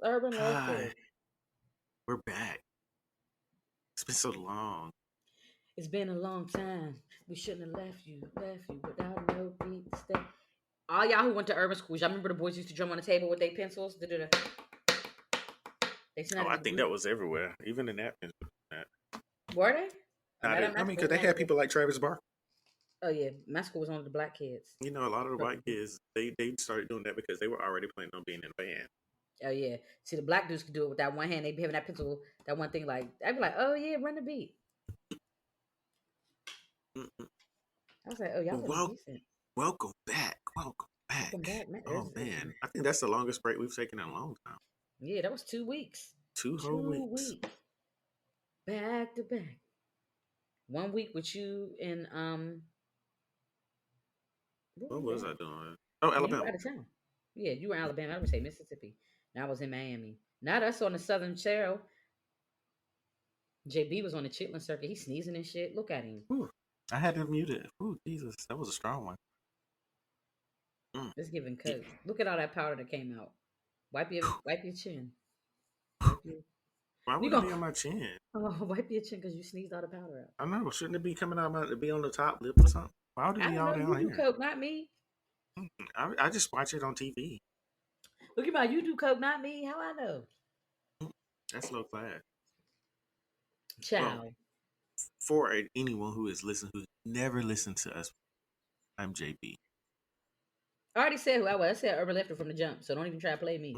Urban Hi, local. we're back. It's been so long. It's been a long time. We shouldn't have left you without no beat to stay. All y'all who went to urban schools, y'all remember the boys used to drum on the table with their pencils? Da-da-da. They seen Oh, that I in the think group. that was everywhere, even the napkins. That. Were they? Not, Not at I my mean, school. because It they was only had the, people like Travis Barker. oh yeah, my school was only the black kids. You know, a lot of the So, white kids they started doing that because they were already planning on being in a band. oh yeah. See, the black dudes could do it with that one hand. They be having that pencil, that one thing. Like I'd be like, oh yeah, run the beat. Mm-mm. I was like, oh y'all Well, really decent. welcome back. Welcome Welcome back. back, man. Oh man, I think that's the longest break we've taken in a long time. Yeah, that was 2 weeks. 2 whole 2 weeks weeks. back to back. 1 week with you and where were What you was I at? doing? Oh, You were Alabama. out of town. Yeah, you were in Alabama. I would say Mississippi. And I was in Miami. Not us on the Southern Trail. JB was on the Chitlin circuit. He's sneezing and shit. Look at him. Whew. I had to mute it. Ooh, Jesus, that was a strong one. Mm. Just giving Yeah. cuts. Look at all that powder that came out. Wipe your chin. Wipe your Why you would it gonna be on my chin? wipe your chin because you sneezed all the powder out. I don't know. Shouldn't it be coming out? To be on the top lip or something? Why would it I be don't all know. You down do here? coke, not me. I just watch it on TV. Look at my you do coke, not me. How I know? That's low class. Well, Ciao. for anyone who is listening, who's never listened to us, I'm JB. I already said who I was. I said urban lifter from the jump, so don't even try to play me.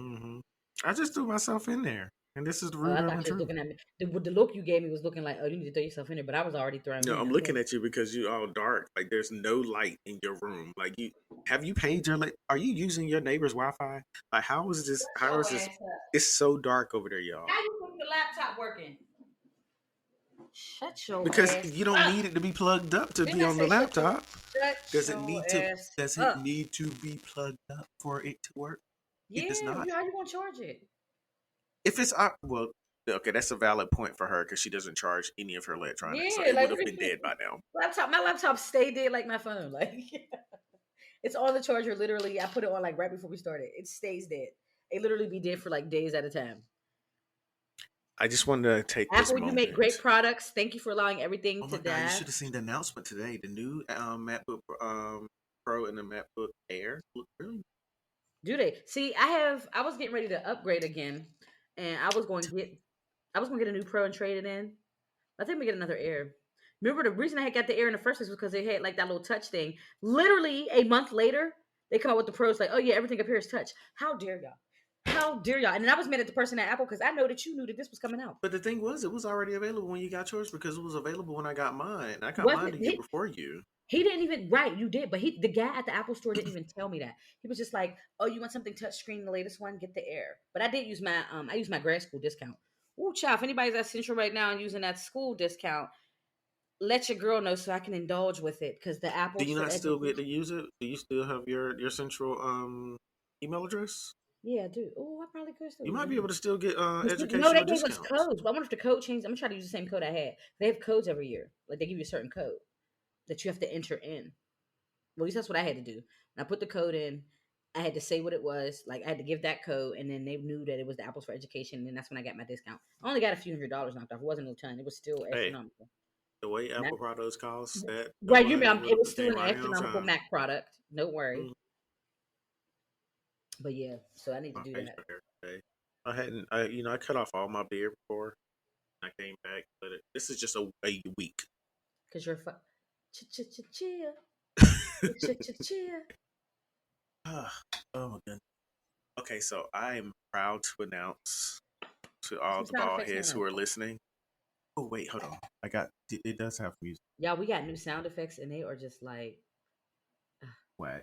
I just threw myself in there, and this is the Oh, rude I urban thought you was truth. looking at me. The look you gave me was looking like, oh, you need to throw yourself in there. But I was already throwing No, me in. I'm Okay. looking at you because you all dark. Like there's no light in your room. Like you have you paid your Are you using your neighbor's Wi-Fi? Like how is this? Shut How your is this? ass up. It's so dark over there, y'all. How you think the laptop working? Shut your Because ass you don't up. need it to be plugged up to Didn't be I on the say laptop. shut Does it your need to? ass Does it up? need to be plugged up for it to work? It does Yeah, not. how you gonna charge it? If it's well, okay, that's a valid point for her because she doesn't charge any of her electronics, so Yeah, it like would have been dead by now. my laptop stayed dead like my phone. Like it's on the charger. Literally, I put it on like right before we started. It stays dead. It literally be dead for like days at a time. I just wanted to take this Apple, you make great moment. products. Thank you for allowing everything Oh to my god, you die. should have seen the announcement today. The new MacBook Pro and the MacBook Air look really. Do they see? I was getting ready to upgrade again, and I was going to get a new Pro and trade it in. I think we get another Air. Remember the reason I had got the Air in the first place was because they had like that little touch thing. Literally a month later, they come out with the Pros like, oh yeah, everything up here is touch. How dare y'all? How dare y'all? And then I was mad at the person at Apple because I know that you knew that this was coming out. But the thing was, it was already available when you got yours because it was available when I got mine. I got mine Wasn't the year he? before you. He didn't even right. You did, but the guy at the Apple store didn't even tell me that. He was just like, "Oh, you want something touchscreen, the latest one? Get the Air." But I did use I used my grad school discount. Ooh, child! If anybody's at Central right now and using that school discount, let your girl know so I can indulge with it because the Do Apple you for not still get education. to use it? Do you still have your central email address? Yeah, I do. Oh, I probably could still You use might it. be able to still get No, they educational gave us discounts. codes. But I wonder if the code changed. I'm gonna try to use the same code I had. They have codes every year. Like they give you a certain code that you have to enter in. Well, at least that's what I had to do. When I put the code in, I had to say what it was. Like I had to give that code, and then they knew that it was the Apples for Education, and then that's when I got my discount. I only got a few $100s knocked off. It wasn't a ton. It was still Hey, astronomical. the way And Apple products cost, that the right, you money mean would it have was still came an right in on astronomical time. Mac product. Don't worry. Mm, But yeah, so I need to my do face that right there today. I hadn't, I cut off all my beard before I came back, but this is just a week. because you're chill, chill. Ah, oh my goodness. Okay, so I am proud to announce to all Some the sound bald effects heads on who us. are listening. Oh wait, hold on. It does have music. Yeah, we got new sound effects, and they are just like Whack.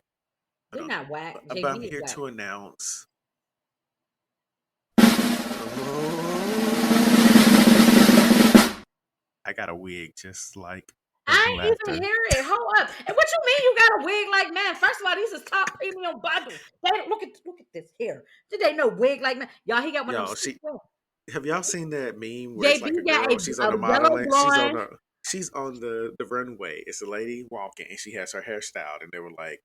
they're Hold not whack. on. But I'm JB is here whack. to announce. I got a wig just like urban I ain't even laughter. hear it. Hold up. And what you mean you got a wig like man? First of all, these is top premium bundles. They look at this hair. Did they know wig like man? Y'all, he got one of them Y'all, sweet she have y'all seen that meme where it's JB like a got girl, she's on a the yellow modeling, blonde. she's on the runway. It's a lady walking and she has her hair styled and they were like,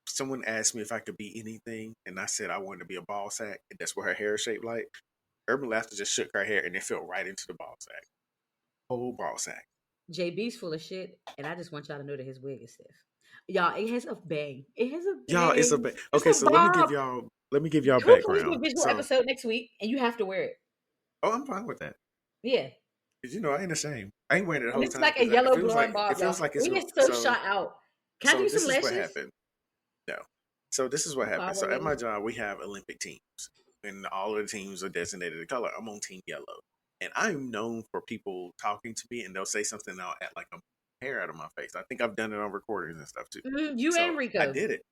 someone asked me if I could be anything, and I said I wanted to be a ball sack, and that's what her hair is shaped like. Urban Laughter just shook her hair, and it fell right into the ball sack. Whole ball sack. JB's full of shit, and I just want y'all to know that his wig is stiff. Y'all, it has a bang. It has a Y'all, it's a bang. It's okay. a So let me give bob. y'all let me give y'all Can we do a background. visual So, episode next week, and you have to wear it? oh, I'm fine with that. Yeah. Cause I ain't ashamed. I ain't wearing it the And whole it's time like a because yellow blowing it bob, feels y'all. like it's We going. get so shot out. Can I So give you some this is what lashes? happened. No. So this is what Some happened. So fiber at my lash. job, we have Olympic teams, and all of the teams are designated a color. I'm on Team Yellow, and I'm known for people talking to me, and they'll say something, and I'll act like I'm hair out of my face. I think I've done it on recordings and stuff too. You So and I Rico. did it,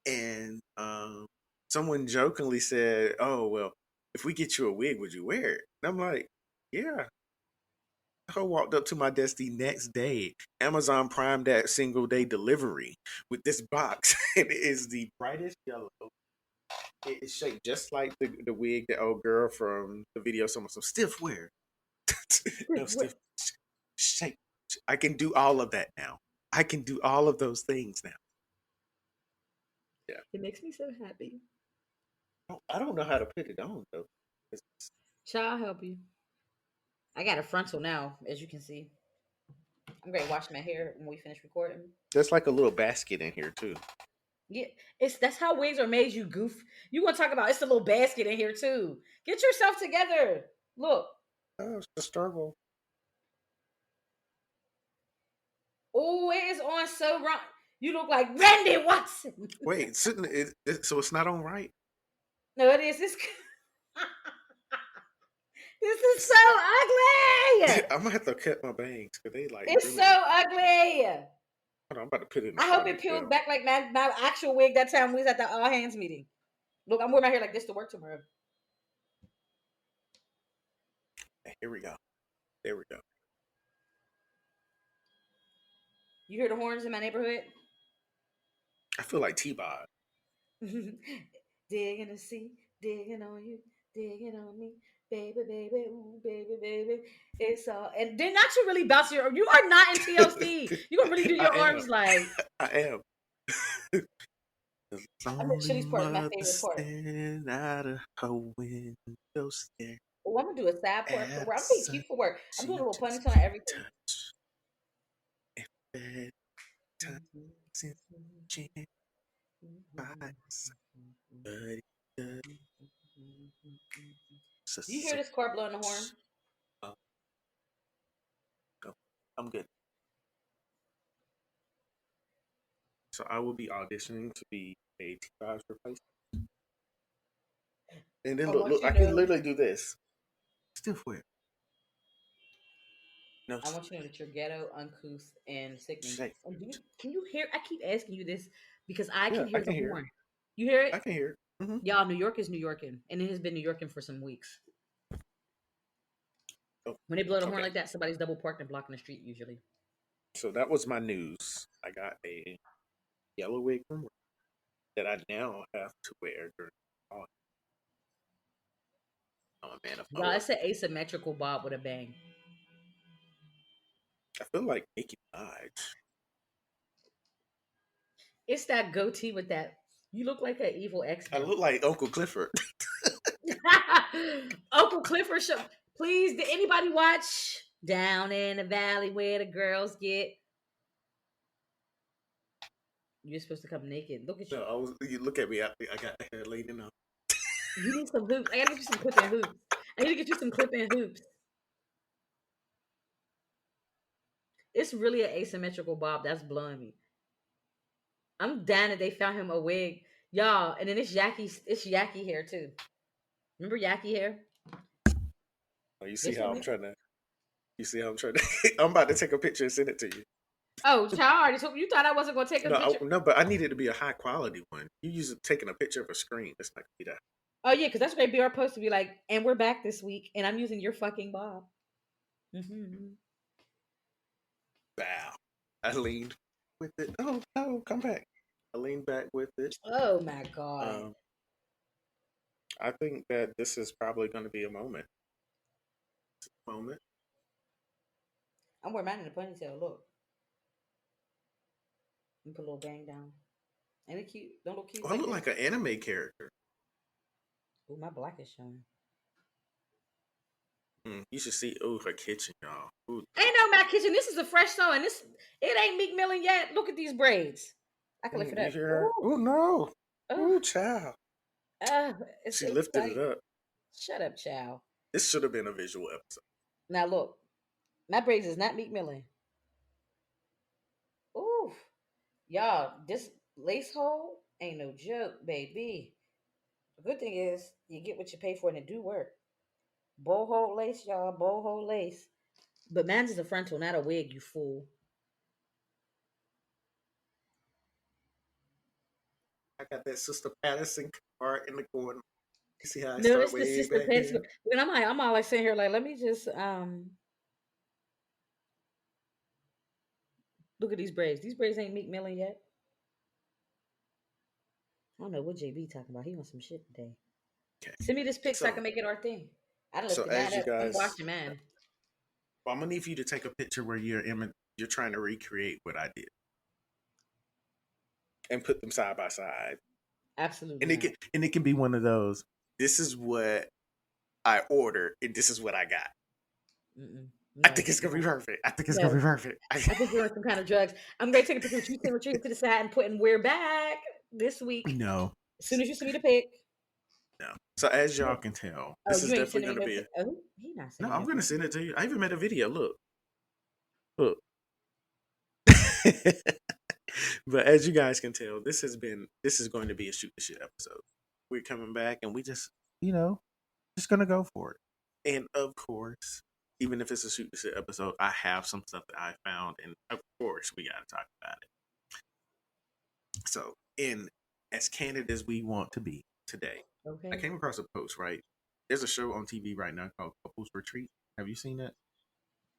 and someone jokingly said, "Oh well, if we get you a wig, would you wear it?" And I'm like, "Yeah." I walked up to my desk the next day. Amazon Prime that single day delivery with this box. And it is the brightest yellow. It is shaped just like the wig that old girl from the video, some stiff wear. No stiff shape. I can do all of that now. I can do all of those things now. Yeah. It makes me so happy. I don't know how to put it on though. Shall I help you? I got a frontal now, as you can see. I'm going to wash my hair when we finish recording. There's like a little basket in here too. Yeah, that's how wigs are made. You goof. You want to talk about? It's a little basket in here too. Get yourself together. Look. Oh, it's a struggle. Oh, it is on so wrong. You look like Randy Watson. Wait, so it's not on right? No, it is. This. This is so ugly. I'm gonna have to cut my bangs because they like It's so really. ugly. Hold on, I'm about to put it in a I hope it peels ponytail. back like my actual wig that time we was at the all hands meeting. Look, I'm wearing my hair like this to work tomorrow. Here we go. There we go. You hear the horns in my neighborhood? I feel like T-Bod. Digging to see, digging on you, digging on me, baby, baby, ooh, baby, baby. It's all, and then not you really bounce your. You are not in TLC. You gonna really do I your am. arms like. I am. The I'm the lonely shitty part. My mother favorite part. standing out of her window stare Oh, I'm gonna do a side part at where the I'm being sun. cute for work. I'm doing a She little just ponytail and can't everything. touch. If bedtime since she fights, but it does Do you hear so this car blowing the horn? much. Oh, no, I'm good. So I will be auditioning to be a T5's replacement. And then I look, want you I to can know. literally do this. Stiff wear. No I want you to know that you're ghetto, uncouth, and sickening. shake. And can you hear? I keep asking you this because I Yeah, can I hear the can hear it. horn. You hear it? I can hear it. Y'all, New York is New Yorking, and it has been New Yorking for some weeks. Oh, When they blow the horn okay. like that, somebody's double parked and blocking the street usually. So that was my news. I got a yellow wig from work that I now have to wear during fall. I'm a man of my Y'all, word. it's an asymmetrical bob with a bang. I feel like Nicki Minaj. It's that goatee with that. You look like an evil X I Men. look like Uncle Clifford. Uncle Clifford show. Please, did anybody watch Down in the Valley where the girls get? You're supposed to come naked. Look at No, you. you look at me. I got the hair laid enough. You need some hoops. I gotta get you some clipping hoops. I need to get you some clipping hoops. It's really an asymmetrical bob. That's blowing me. I'm down that they found him a wig, y'all. And then it's Yaki hair too. Remember Yaki hair? Oh, you see This how one. I'm trying to. You see how I'm trying to. I'm about to take a picture and send it to you. Oh, child, I already told you thought I wasn't gonna take a picture. No, but I need it to be a high quality one. You use it taking a picture of a screen. It's not gonna be that. Oh yeah, because that's gonna be our post to be like, and we're back this week, and I'm using your fucking bob. Mm-hmm. Wow. I leaned with it. Oh no, come back. I leaned back with it. Oh my god. Um, I think that this is probably going to be a moment. Moment. I'm wearing mine in a ponytail. Look, you put a little bang down. Ain't it cute? Don't look cute Oh, I like look this? like an anime character. Oh, my black is showing. You should see. Oh, her kitchen, y'all. Ooh, Ain't no my kitchen. This is a fresh sewing. This it ain't Meek Milling yet. Look at these braids. I can lift it you up. hear her? Ooh, Oh no. oh, Ooh, child. it's, She it looks lifted it like. up. Shut up, child. This should have been a visual episode. Now look, my braids is not Meek Milling. Ooh, y'all, this lace hole ain't no joke, baby. The good thing is you get what you pay for and it do work. Boho lace, y'all, boho lace. But man's is a frontal, not a wig, you fool. I got that Sister Patterson card in the corner. You see how I No, start it's the way sister back pants. here? When I'm all like sitting here like, let me just look at these braids. These braids ain't Meek Milling yet. I don't know what JB talking about. He wants some shit today. Okay. Send me this pic so I So, can make it our thing. I done so lifted as mine you up. I'm guys, watching mine. well, I'm gonna need for you to take a picture where you're trying to recreate what I did and put them side by side, Absolutely and not. it can be one of those. This is what I ordered, and this is what I got. Mm-mm. I No, think it's gonna be no, perfect. I think it's gonna be no. perfect. I think you're on some kind of drugs. I'm going to take a picture with you sitting retreating to the side and putting we're back this week. No, As soon as you send me the pic. no. So as y'all Yeah. can tell, Oh, this is you ain't definitely sending me gonna no be. pic. Oh, he not No, sending me I'm no gonna pic. send it to you. I even made a video. Look. But as you guys can tell, this is going to be a shoot the shit episode. We're coming back and we just just gonna go for it. And of course, even if it's a shoot the shit episode, I have some stuff that I found, and of course we gotta talk about it. So, in as candid as we want to be today, I Okay. came across a post, right? There's a show on TV right now called Couples Retreat. Have you seen it?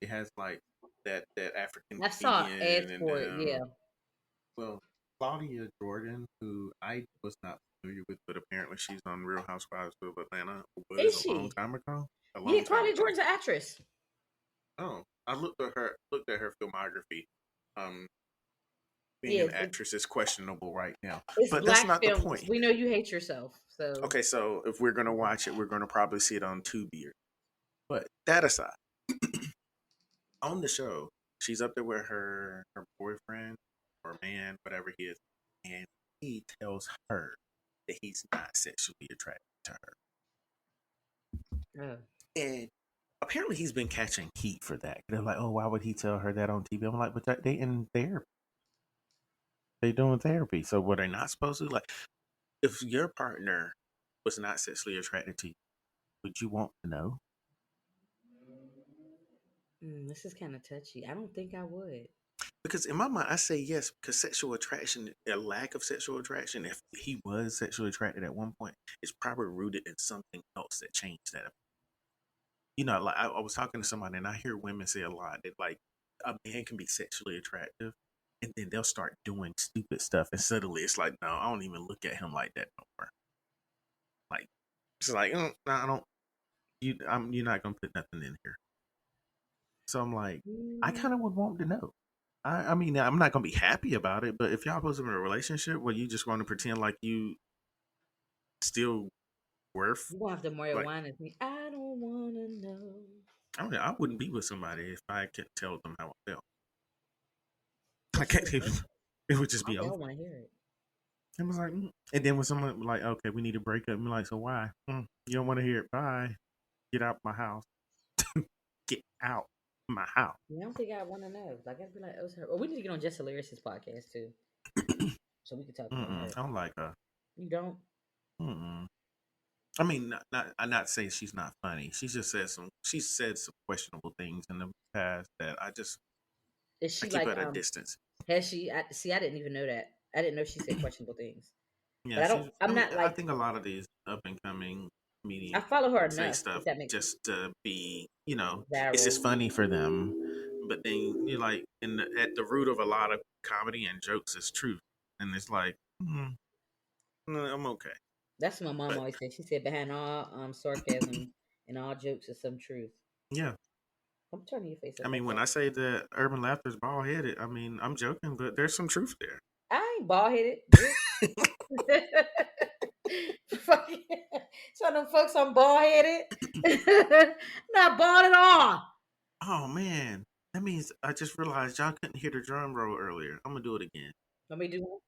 It has like that African I saw comedian ads and for it. Yeah. well, Claudia Jordan, who I was not familiar with, but apparently she's on Real Housewives of Atlanta. Was Is a long she? time ago. A Yeah, long time Claudia ago. Jordan's an actress. Oh, I looked at her filmography. Um, being Yeah, an actress is questionable right now, it's but that's black not the films. point. We know you hate yourself, so Okay, so if we're gonna watch it, we're gonna probably see it on Tubi. But that aside, on the show, she's up there with her boyfriend or man, whatever he is, and he tells her that he's not sexually attracted to her. oh. And apparently he's been catching heat for that. They're like, oh, why would he tell her that on TV? I'm like, but they in therapy. They doing therapy. So were they not supposed to? Like, if your partner was not sexually attracted to you, would you want to know? This is kind of touchy. I don't think I would. Because in my mind, I say yes, because sexual attraction, a lack of sexual attraction, if he was sexually attracted at one point, is probably rooted in something else that changed that. Like I was talking to somebody and I hear women say a lot that like a man can be sexually attractive and then they'll start doing stupid stuff and suddenly it's like, no, I don't even look at him like that no more. Like it's like, no, I don't. You're not gonna put nothing in here. So I'm like, I Mm, kind of would want to know. I mean, I'm not gonna be happy about it, but if y'all both in a relationship where you just want to pretend like you still worth, you gonna have to Mario like, wine with me. I don't wanna know. I mean, I wouldn't be with somebody if I could tell them how I felt. I But you can't would even. say it. It would just I be over. don't want to hear it. It was like, and then when someone like, okay, we need to break up, I'm like, so why? You don't want to hear it? Bye. Get out my house. Get out my house. Yeah, I don't think I want to know. Like I'd be like, oh, it's her. Or we need to get on Jess Hilarious' podcast too, so we could talk about I her. don't like her. You don't? Mm-mm. I mean, I'm not saying she's not funny. She said some questionable things in the past that Is I she keep like at a distance. Has she? See, I didn't even know that. I didn't know she said questionable things. Yeah, But I don't. I I'm mean, not I like. think a lot of these up and coming I comedians follow her say enough. If stuff that makes just to be, it's viral. just funny for them. But then you're like, at the root of a lot of comedy and jokes is truth, and it's like, no, I'm okay. That's what my mom But always said. She said behind all sarcasm and all jokes is some truth. yeah, I'm turning your face I up mean, like when that. I say that urban laughter is bald headed, I mean I'm joking, but there's some truth there. I ain't bald headed, bitch. Fucking- so them folks I'm bald headed. Not bald at all. Oh man, that means I just realized y'all couldn't hear the drum roll earlier. I'm gonna do it again. Let me do it.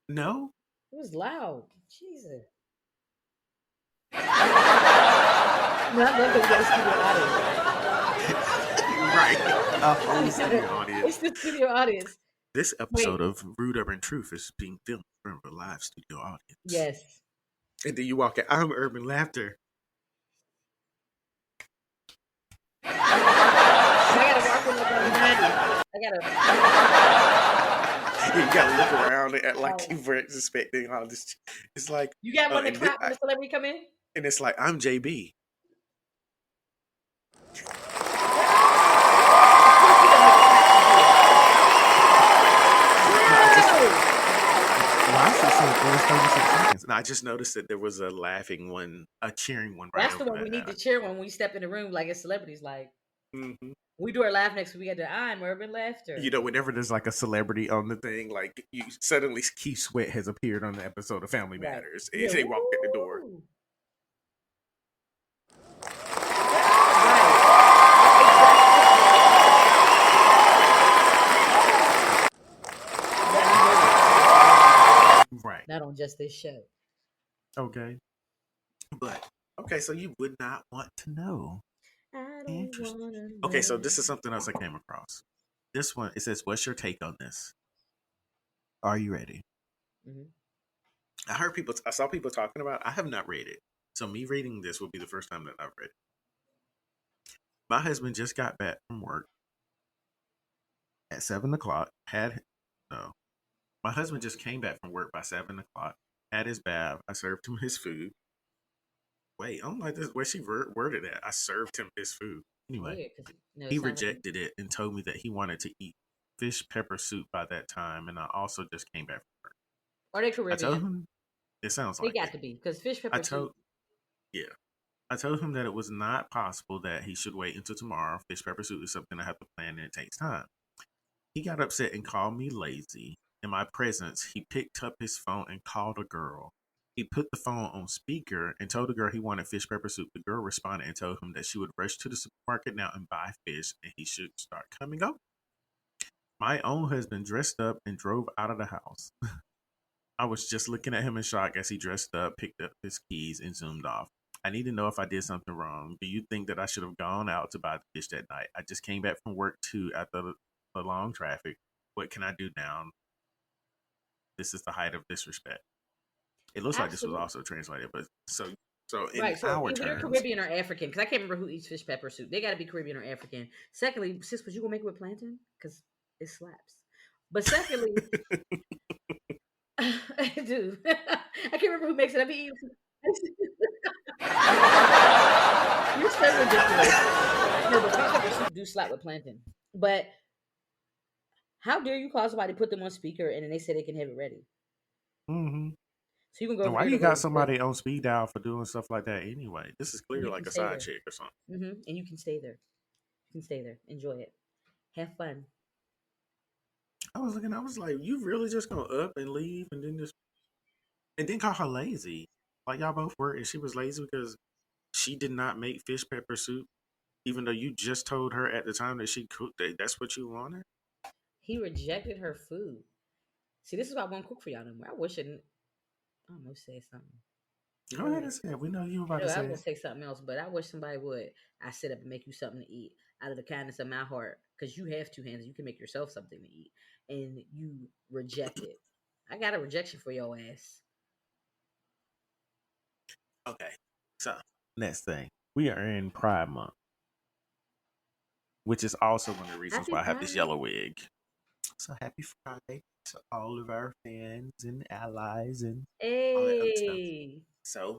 No, It was loud. Jesus. No, I love that we got a studio right, a whole studio audience. audience. It's the studio audience. This Wait, episode of Rude Urban Truth is being filmed in front of a live studio audience. yes. And then you walk in, I'm Urban Laughter. I gotta walk in like I'm 90. You gotta look around and act like you weren't expecting all this. It's like, You got one to and, clap when the celebrity come in? and it's like, I'm JB. Why is it saying it was 36 seconds? And I just noticed that there was a laughing one, a cheering one right That's the over one we need to that. cheer when we step in the room like as celebrities. Like Mm-hmm. we do our laugh next week. We got the I'm Urban Laughter. You know, whenever there's like a celebrity on the thing, like you suddenly Keith Sweat has appeared on the episode of Family Right. Matters, Yeah. and they walked in the door. Woo! Right. Not on just this show. Okay. But okay, so you would not want to know. I don't Interesting. wanna know. Okay, so this is something else I came across. This one, it says, "What's your take on this? Are you ready?" Mhm. I saw people talking about it. I have not read it. So me reading this will be the first time that I've read it. My husband just got back from work at 7 o'clock. No, my husband just came back from work by 7 o'clock. Had his bath. I served him his food. Wait, I don't like this where she worded that. I served him his food. Anyway, Yeah, because he it sounds like rejected it and told me that he wanted to eat fish pepper soup by that time, and I also just came back from work. are they I told Caribbean? him it sounds They like got it. to be because fish I pepper soup. told Yeah. I told him that it was not possible that he should wait until tomorrow. Fish pepper soup is something I have to plan and it takes time. He got upset and called me lazy. In my presence, he picked up his phone and called a girl. He put the phone on speaker and told the girl he wanted fish pepper soup. The girl responded and told him that she would rush to the supermarket now and buy fish and he should start coming over. My own husband dressed up and drove out of the house. I was just looking at him in shock as he dressed up, picked up his keys, and zoomed off. I need to know if I did something wrong. Do you think that I should have gone out to buy the fish that night? I just came back from work too after the long traffic. What can I do now? This is the height of disrespect. It looks like this was Absolutely. also translated, but so in Right. So our either they're terms, Caribbean or African because I can't remember who eats fish pepper soup. They got to be Caribbean or African. Secondly, sis, was you gonna make it with plantain? Because it slaps. But secondly, I do. I can't remember who makes it. I mean, you're so ridiculous. No, but fish pepper soup do slap with plantain. But how dare you call somebody put them on speaker and then they say they can have it ready? mm-hmm. So you can go And over why there you to go got to the somebody on speed dial for doing stuff like that anyway? This is and clearly you can like a stay side there. chick or something. And you can stay there. You can stay there. Enjoy it. Have fun. I was looking, I was like, you really just gonna up and leave and then call her lazy? Like y'all both were, and she was lazy because she did not make fish pepper soup, even though you just told her at the time that she cooked that that's what you wanted. He rejected her food. See, this is why I won't cook for y'all no more. I wish I don't know, say something. Go Go ahead ahead. and say it. We know you were about No, to I say was gonna it. say something else, but I wish somebody would. I sit up and make you something to eat out of the kindness of my heart, because you have two hands. You can make yourself something to eat, and you reject it. I got a rejection for your ass. Okay. So next thing, we are in Pride Month, which is also one of the reasons Happy why I have this Pride. yellow wig. So happy Friday to all of our fans and allies and all that other stuff. Hey. So,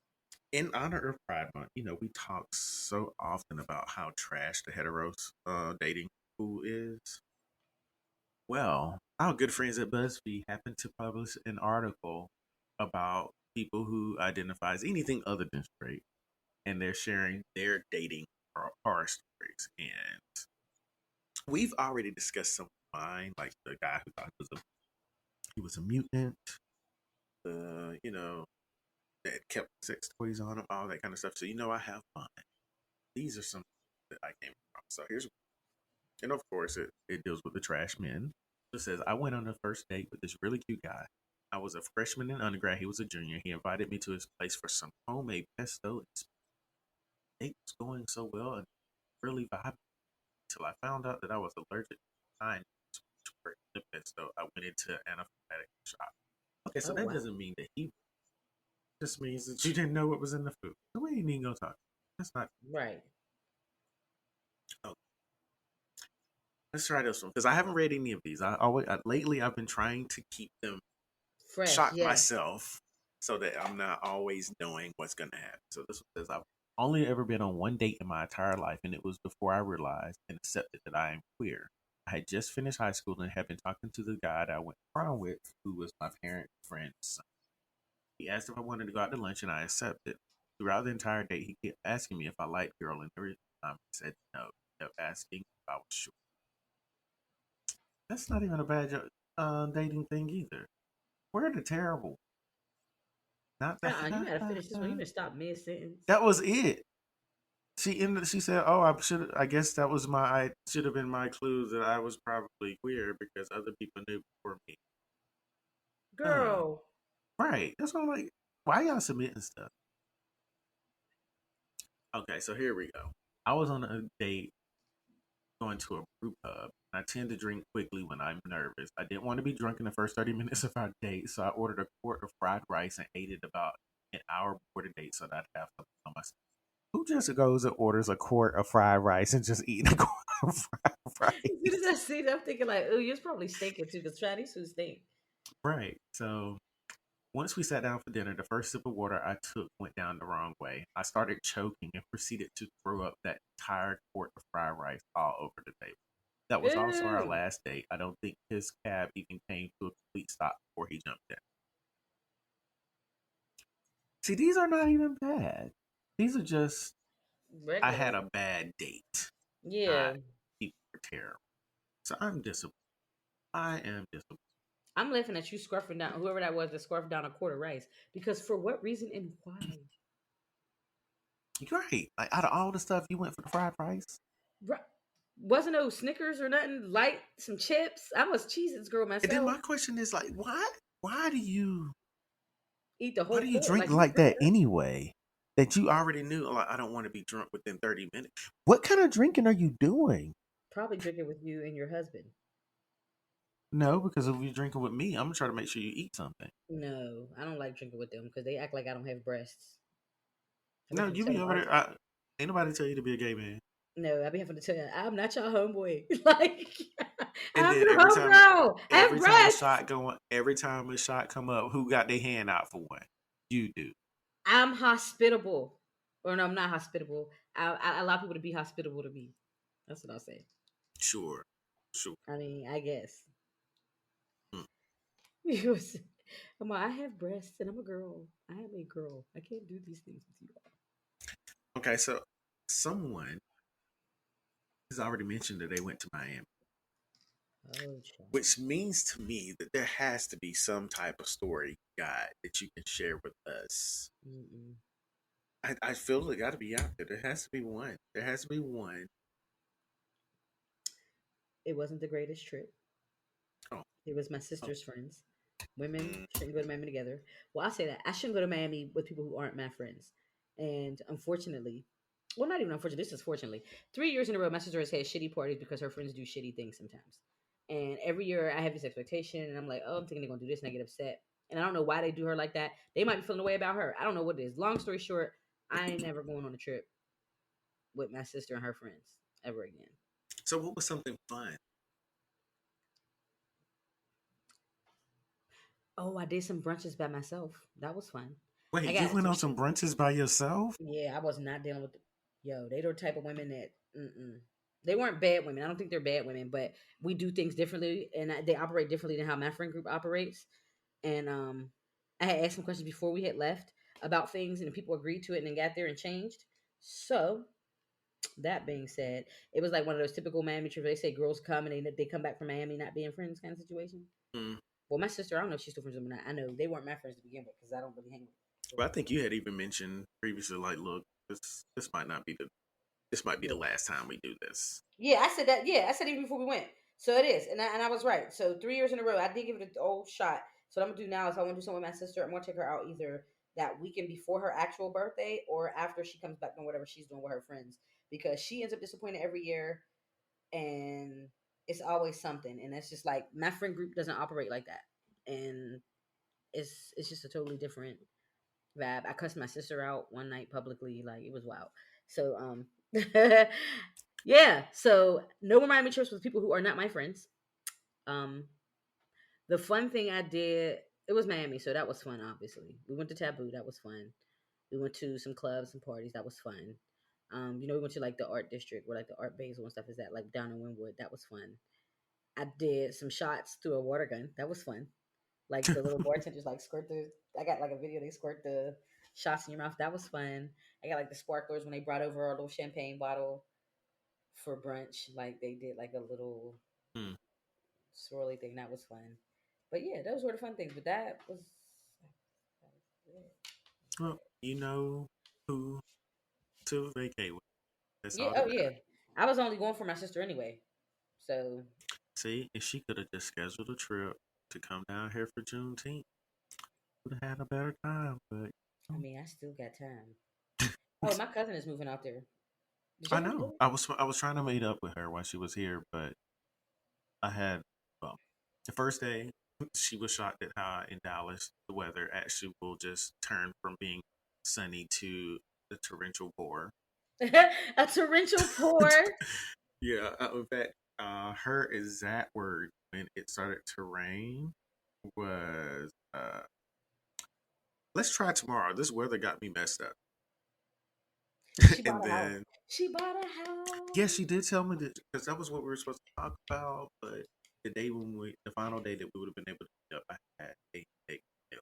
in honor of Pride Month, we talk so often about how trash the heteros dating pool is. Well, our good friends at BuzzFeed happened to publish an article about people who identify as anything other than straight, and they're sharing their dating horror stories. And we've already discussed some of mine, like the guy who thought he was a mutant, you know, that kept sex toys on him, all that kind of stuff. So I have mine. These are some that I came from. So here's, and of course it deals with the trash men. It says I went on a first date with this really cute guy. I was a freshman in undergrad. He was a junior. He invited me to his place for some homemade pesto. Date was going so well and really vibing until I found out that I was allergic to pine nuts, which were in the pesto. I went into anaphylactic shock. Okay, so Oh that wow. doesn't mean that he just means that you didn't know what was in the food. So we ain't even gonna talk. That's not. Right. Oh, let's try this one because I haven't read any of these. Lately I've been trying to keep them Fresh. shock Yeah. myself so that I'm not always knowing what's gonna happen. So this one says I've only ever been on one date in my entire life, and it was before I realized and accepted that I am queer. I had just finished high school and had been talking to the guy that I went to prom with, who was my parent friend's son. He asked if I wanted to go out to lunch, and I accepted. Throughout the entire date, he kept asking me if I liked girl, and every time I said no. He kept asking if I was sure. That's not even a bad dating thing either. We're the terrible. Not the You gotta finish this one. You didn't stop mid sentence. that was it. She ended. She said, "Oh, I should. I guess that was my. I should have been my clue that I was probably queer because other people knew before me." Uh, Girl. right. That's why I'm like, why y'all submitting stuff? Okay, so here we go. I was on a date going to a brew pub. I tend to drink quickly when I'm nervous. I didn't want to be drunk in the first 30 minutes of our date, so I ordered a quart of fried rice and ate it about an hour before the date so that I'd have something on my. Who just goes and orders a quart of fried rice and just eat a quart of fried As soon as rice? I see that, I'm thinking like, oh, you're probably stinking too, because Chinese food stink. Right. So once we sat down for dinner, the first sip of water I took went down the wrong way. I started choking and proceeded to throw up that entire quart of fried rice all over the table. That was also our Ew. last date. I don't think his cab even came to a complete stop before he jumped in. See, these are not even bad. These are just, I had Regular. a bad date. Yeah. Not people are terrible. So I'm disappointed. I am disappointed. I'm laughing at you scarfing down whoever that was that scarfed down a quart of rice. Because for what reason and why? You're right. Like, out of all the stuff, you went for the fried rice. Ri- Wasn't no Snickers or nothing, light, some chips. I'm a Cheez-Its girl And then myself. my question is like, why? Why do you? Eat the Why whole do you quart drink like you like drink that it. anyway? That you already knew. Like, I don't want to be drunk within 30 minutes. What kind of drinking are you doing? Probably drink it with you and your husband. No, because if you're drinking with me, I'm gonna try to make sure you eat something. No, I don't like drinking with them because they act like I don't have breasts. I be No, having to you tell be them over all the there. time. Ain't nobody tell you to be a gay man. No, I be having to tell you, I'm not your homeboy. Like, And I'm then your homegirl. I have breasts. every time a shot come up, who got their hand out for one? You do. I'm hospitable. Or no, I'm not hospitable. I allow people to be hospitable to me. That's what I'll say. Sure, sure. I mean, I guess. Hmm. You was- I have breasts and I'm a girl. I am a girl. I can't do these things with you. Okay, so someone has already mentioned that they went to Miami, Oh, child. which means to me that there has to be some type of story guide that you can share with us. Mm-mm. I feel it got to be out there. There has to be one. There has to be one. It wasn't the greatest trip. Oh, It was my oh. sister's friends. Women Mm. shouldn't go to Miami together. Well, I say that. I shouldn't go to Miami with people who aren't my friends. And unfortunately, well, not even unfortunately, this is fortunately. 3 years in a row, my sister has had shitty parties because her friends do shitty things sometimes. And every year I have this expectation and I'm like, oh, I'm thinking they're going to do this and I get upset. And I don't know why they do her like that. They might be feeling the way about her. I don't know what it is. Long story short, I ain't never going on a trip with my sister and her friends ever again. So, what was something fun? Oh, I did some brunches by myself. That was fun. I Wait, you got went some on some shit. brunches by yourself? Yeah, I was not dealing with. Yo, they the type of women that. Mm-mm. They weren't bad women. I don't think they're bad women, but we do things differently, and they operate differently than how my friend group operates. And I had asked some questions before we had left about things, and people agreed to it, and then got there and changed. So That being said, it was like one of those typical Miami trips. They say girls come and they come back from Miami not being friends kind of situation. Mm. Well, my sister, I don't know if she's still friends with them or not. I know they weren't my friends to begin with because I don't really hang with But I girls like think you had even mentioned previously, like, look, this might not be this might be the that. last time we do this. Yeah, I said that. Yeah, I said even before we went. So it is, and I was right. So 3 years in a row, I did give it an old shot. So what I'm gonna do now is I want to do something with my sister. I'm gonna take her out either that weekend before her actual birthday or after she comes back from whatever she's doing with her friends because she ends up disappointed every year, and it's always something. And it's just like my friend group doesn't operate like that, and it's just a totally different vibe. I cussed my sister out one night publicly, like it was wild. So yeah. So no one Miami trips with people who are not my friends. Um the fun thing I did, it was Miami, so that was fun, obviously. We went to Taboo, that was fun. We went to some clubs and parties, that was fun. We went to like the art district where like the art basil and stuff is at, like down in Wynwood. That was fun. I did some shots through a water gun. That was fun. Like the little bartenders like squirt the. I got like a video. They squirt the shots in your mouth. That was fun. I got like the sparklers when they brought over our little champagne bottle for brunch. Like they did like a little Hmm. swirly thing. That was fun. But yeah, those were the fun things. But that was it. Well, you know who to vacate with. That's Yeah. all Oh that yeah. matters. I was only going for my sister anyway. So See, if she could have just scheduled a trip to come down here for Juneteenth, would have had a better time. But I you mean, I still got time. Oh, my cousin is moving out there. Did I y'all already know. do I was trying to meet up with her while she was here, but I had well, the first day she was shocked at how in Dallas the weather actually will just turn from being sunny to the torrential pour. it? A torrential pour. Yeah, in fact, her exact word when it started to rain was, "Let's try tomorrow. This weather got me messed up." She And bought a house. then, She bought a yeah, house. she did tell me that because that was what we were supposed to talk about. But the final day that we would have been able to meet up, I had a big ill.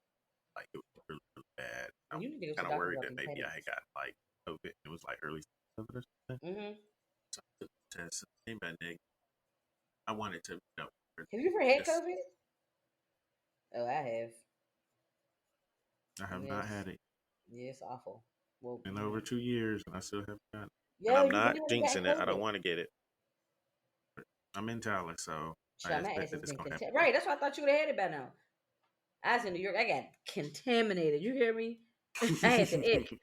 Like it was really, really bad. I You was need to go to the kind of doctor worried about that them maybe I had headaches. got like COVID. It was like early symptoms or something. Hmm. So I took the test and came back negative. I wanted to meet up with her. Have you ever had Just COVID? Oh, I have. I have And not had it it's awful. Well, in over 2 years, and I still haven't gotten it. And yo, I'm you not really haven't gotten jinxing it. I don't COVID. want to get it. I'm in Dallas, so I Shit, my ass expect that has it's been gonna happen. right. That's why I thought you would have had it by now. I was in New York. I got contaminated. You hear me? I had the ick.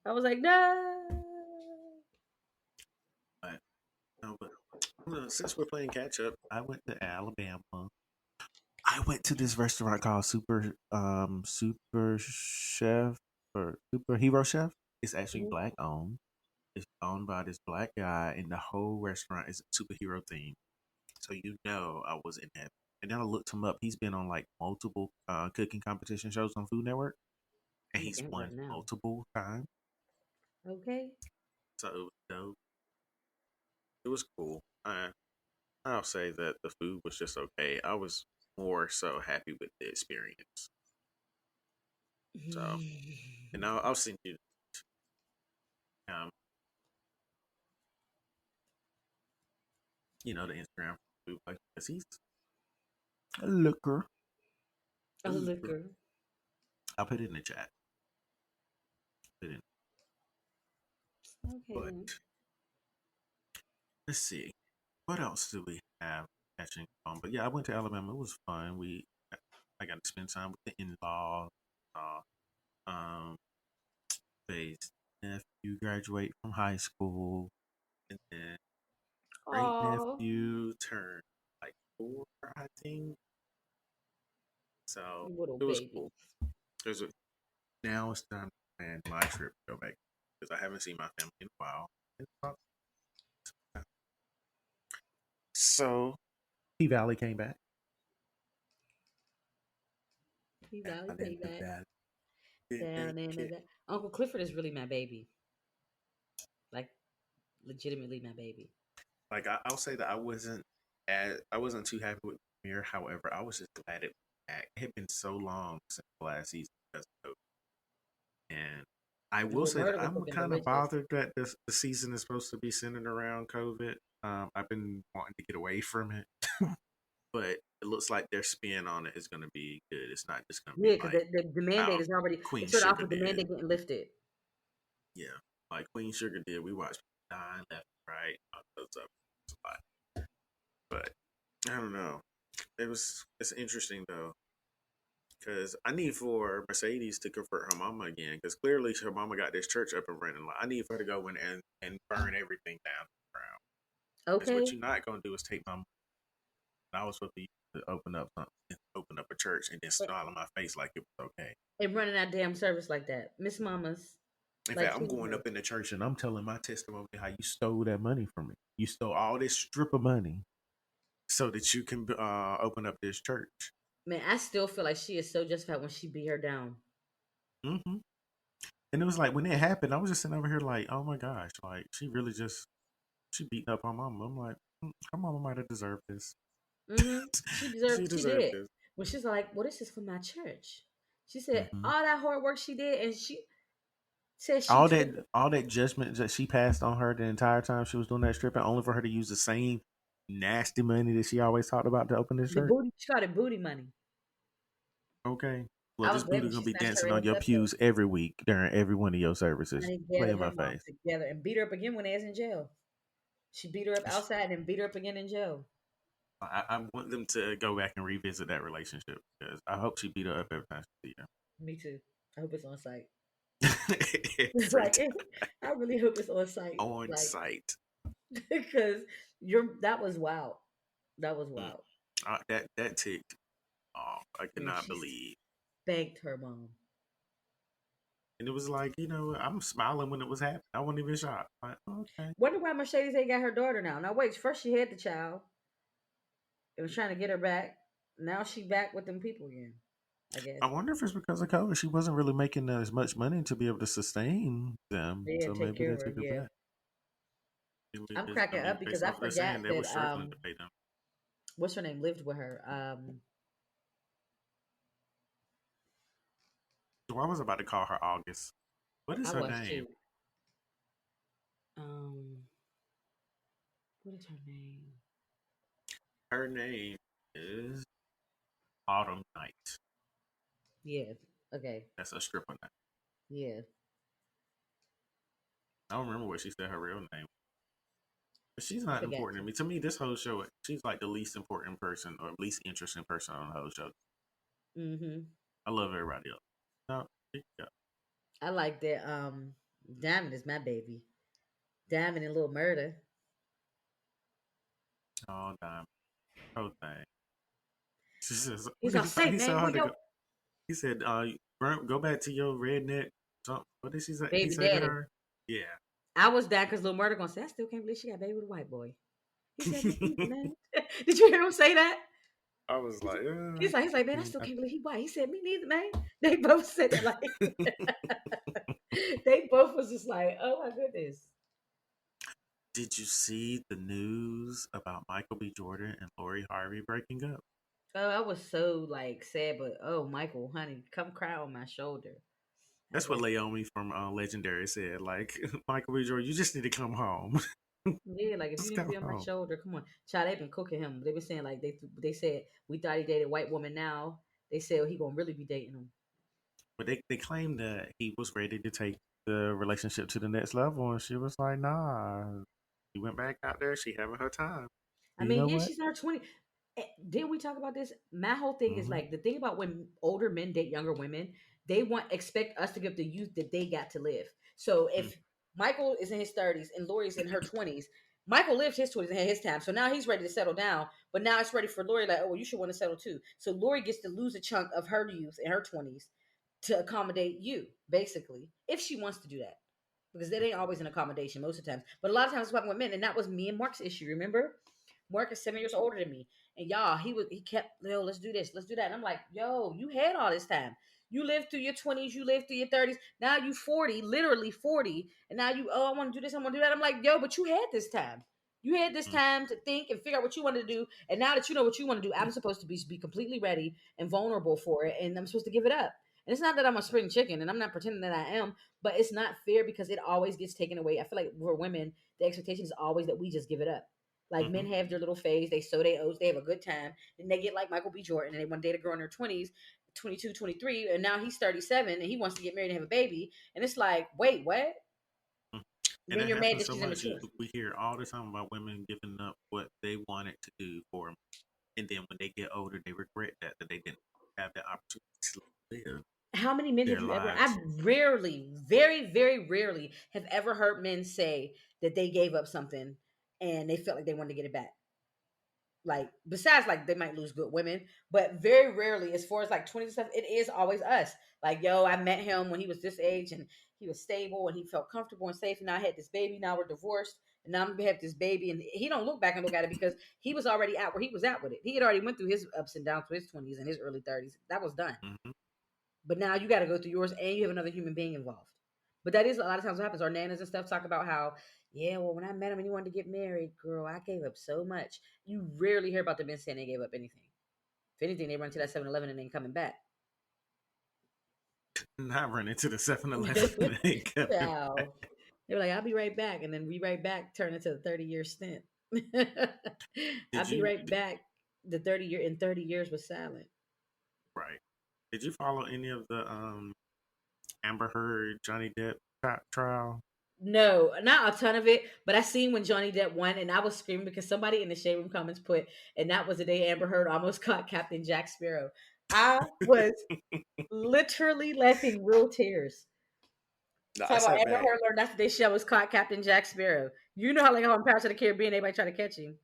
I was like, no. but no, but since we're playing catch up, I went to Alabama. I went to this restaurant called Super Chef or Superhero Chef. It's actually Mhm. black owned. It's owned by this black guy, and the whole restaurant is superhero themed. So I was in heaven. And then I looked him up. He's been on like multiple cooking competition shows on Food Network, and I'm he's looking at it won right now. multiple times. Okay. So it was dope. It was cool. I'll say that the food was just okay. I was more so happy with the experience. So, and I'll send you, um, the Instagram food like because he's a looker, A a looker. liquor. I'll put it in the chat. Put it in. Okay But then. let's see, what else do we have catching on? But yeah, I went to Alabama. It was fun. I got to spend time with the in-laws. Uh, um, Faye's nephew graduate from high school, and then great Oh, nephew turned like 4, I think. So little it was cool. baby. There's a Now it's time to plan my trip to go back because I haven't seen my family in a while. So P Valley came back. He valley Down in the payback. valley. In that Down in the kid. back. Uncle Clifford is really my baby. Like legitimately my baby. Like I'll say that I wasn't too happy with the premiere. However, I was just glad it was back. It had been so long since the last season because of COVID. I And will say that Roberta was I'm looking kind of delicious. bothered that the season is supposed to be centered around COVID. I've been wanting to get away from it, but it looks like their spin on it is going to be good. It's not just going to be Yeah, because like the mandate how is already. It Queen started off Sugar with the did. mandate getting lifted. Yeah, like Queen Sugar did. We watched people dying left, right, all those up a lot. But I don't know. It's interesting though because I need for Mercedes to convert her mama again because clearly her mama got this church up and running. Like, I need for her to go in and burn everything down to the ground. Because what Okay, you're not gonna do is take my money. I was supposed to open up something, open up a church, and then and, smile in my face like it was okay. and running that damn service like that, Miss Mamas, In like fact, I'm treating going her. up in the church and I'm telling my testimony how you stole that money from me. You stole all this strip of money so that you can open up this church. Man, I still feel like she is so justified when she beat her down. hmm And it was like when it happened, I was just sitting over here like, oh my gosh, like she really just she beating up on mama. I'm like, her mama might have deserved this. She She deserved. She deserved did. this. When she's like, "Well, this is for my church." She said hmm all that hard work she did, and she said she All took that judgment that she passed on her the entire time she was doing that stripping, only for her to use the same nasty money that she always talked about to open this the church. booty. She called it booty money. Okay. Well, I this was glad booty when gonna she be snatched her dancing on ass your up though. pews every week during every one of your services. Honey Play gathered in her my mom face. together and beat her up again when they was in jail. She beat her up outside and beat her up again in jail. I want them to go back and revisit that relationship because I hope she beat her up every time she see Me too. I hope it's on site. her. Every Like, time I really hope it's on site. on Like, site. because that was wild. That was Mm. wild. That ticked off. I could Man, not she believe. spanked her mom. And it was like, I'm smiling when it was happening. I wasn't even shocked. Like, okay. Wonder why Mercedes ain't got her daughter now. Now wait, first she had the child. It was trying to get her back. Now she back with them people again. I guess. I wonder if it's because of COVID. She wasn't really making as much money to be able to sustain them. They So had to take maybe care they of her. took her Yeah. back. I'm I cracking mean, up because based I off what they're saying, forgot they were that struggling to pay them. what's her name lived with her. So I was about to call her August. What is I her was name? too. Um what is her name? Her name is Autumn Night. Yeah. Okay. That's a stripper name. Yeah. I don't remember what she said her real name. But she's I not forgot important to to. me. To me, this whole show, she's like the least important person or least interesting person on the whole show. Mm-hmm. I love everybody else. No, yeah. I like that Diamond is my baby. Diamond and Little Murder. All time. Whole thing. She says, He's what did all he say? say, He said man, how we to go. don't He said, go back to your redneck. Something. What did she say? He baby say to daddy. her? Yeah. I was down because Little Murder gonna say, I still can't believe she got a baby with a white boy. He said, me neither, man. Did you hear him say that? I was He's, like, he's like, man, I still can't believe he white. He said, me neither, man. They both said it like they both was just like, oh my goodness. Did you see the news about Michael B. Jordan and Lori Harvey breaking up? Oh, I was so like sad, but oh Michael, honey, come cry on my shoulder. I That's what guess. Laomi from Legendary said. Like, Michael B. Jordan, you just need to come home. Yeah, like if you Just need to come be on my home. shoulder, come on. Child, they've been cooking him. They've been saying like they said we thought he dated a white woman. Now they said he gonna really be dating him. But they claimed that he was ready to take the relationship to the next level, and she was like, "Nah." He went back out there. She having her time. I And you mean, know yeah, what? she's in her 20. Didn't we talk about this? My whole thing is hmm like the thing about when older men date younger women, they want expect us to give the youth that they got to live. So if Michael is in his 30s and Lori's in her 20s, Michael lived his 20s and had his time. So now he's ready to settle down. But now it's ready for Lori, like, oh, well, you should want to settle too. So Lori gets to lose a chunk of her youth in her 20s to accommodate you, basically, if she wants to do that. Because that ain't always an accommodation most of the times. But a lot of times it's talking with men, and that was me and Mark's issue, remember? Mark is 7 years older than me. And y'all, he kept, yo, let's do this, let's do that. And I'm like, yo, you had all this time. You lived through your 20s, you lived through your 30s. Now you 40, literally 40. And now you, oh, I want to do this, I want to do that. I'm like, yo, but you had this time. You had this time to think and figure out what you wanted to do. And now that you know what you want to do, I'm supposed to be completely ready and vulnerable for it. And I'm supposed to give it up. And it's not that I'm a spring chicken, and I'm not pretending that I am, but it's not fair because it always gets taken away. I feel like for women, the expectation is always that we just give it up. Like Hmm. men have their little phase, they sow their oats, they have a good time, and they get like Michael B. Jordan, and they want to date a girl in her 20s, 22, 23, and now he's 37 and he wants to get married and have a baby. And it's like, wait, what? And Then it you're mad happens that so she's much. immature. We hear all the time about women giving up what they wanted to do for them, and then when they get older, they regret that they didn't have the opportunity to live How many men have their you ever? I lives. rarely, very, very rarely have ever heard men say that they gave up something and they felt like they wanted to get it back. Like, besides, like, they might lose good women, but very rarely, as far as like 20 stuff, it is always us. Like, yo, I met him when he was this age and he was stable and he felt comfortable and safe. And now I had this baby. Now we're divorced. And now I'm gonna have this baby. And he don't look back and look at it because he was already out where he was at with it. He had already went through his ups and downs with his 20s and his early 30s. That was done. Hmm. But now you got to go through yours and you have another human being involved. But that is a lot of times what happens. Our nanas and stuff talk about how, yeah, well, when I met him and he wanted to get married, girl, I gave up so much. You rarely hear about the men saying they gave up anything. If anything, they run to that 7-Eleven and then coming back. Not run into the 7-Eleven and coming back. Wow. They were like, I'll be right back. And then we right back turn into a 30-year stint. Did I'll be you right back. The 30 years was silent. right? Did you follow any of the Amber Heard Johnny Depp trial? No, not a ton of it, but I seen when Johnny Depp won, and I was screaming because somebody in the shade room comments put, and that was the day Amber Heard almost caught Captain Jack Sparrow. I was literally laughing real tears. No, I Talk about sat Amber back. Heard learned that's the day she almost caught Captain Jack Sparrow. You know how like how in Pirates of the Caribbean everybody try to catch him.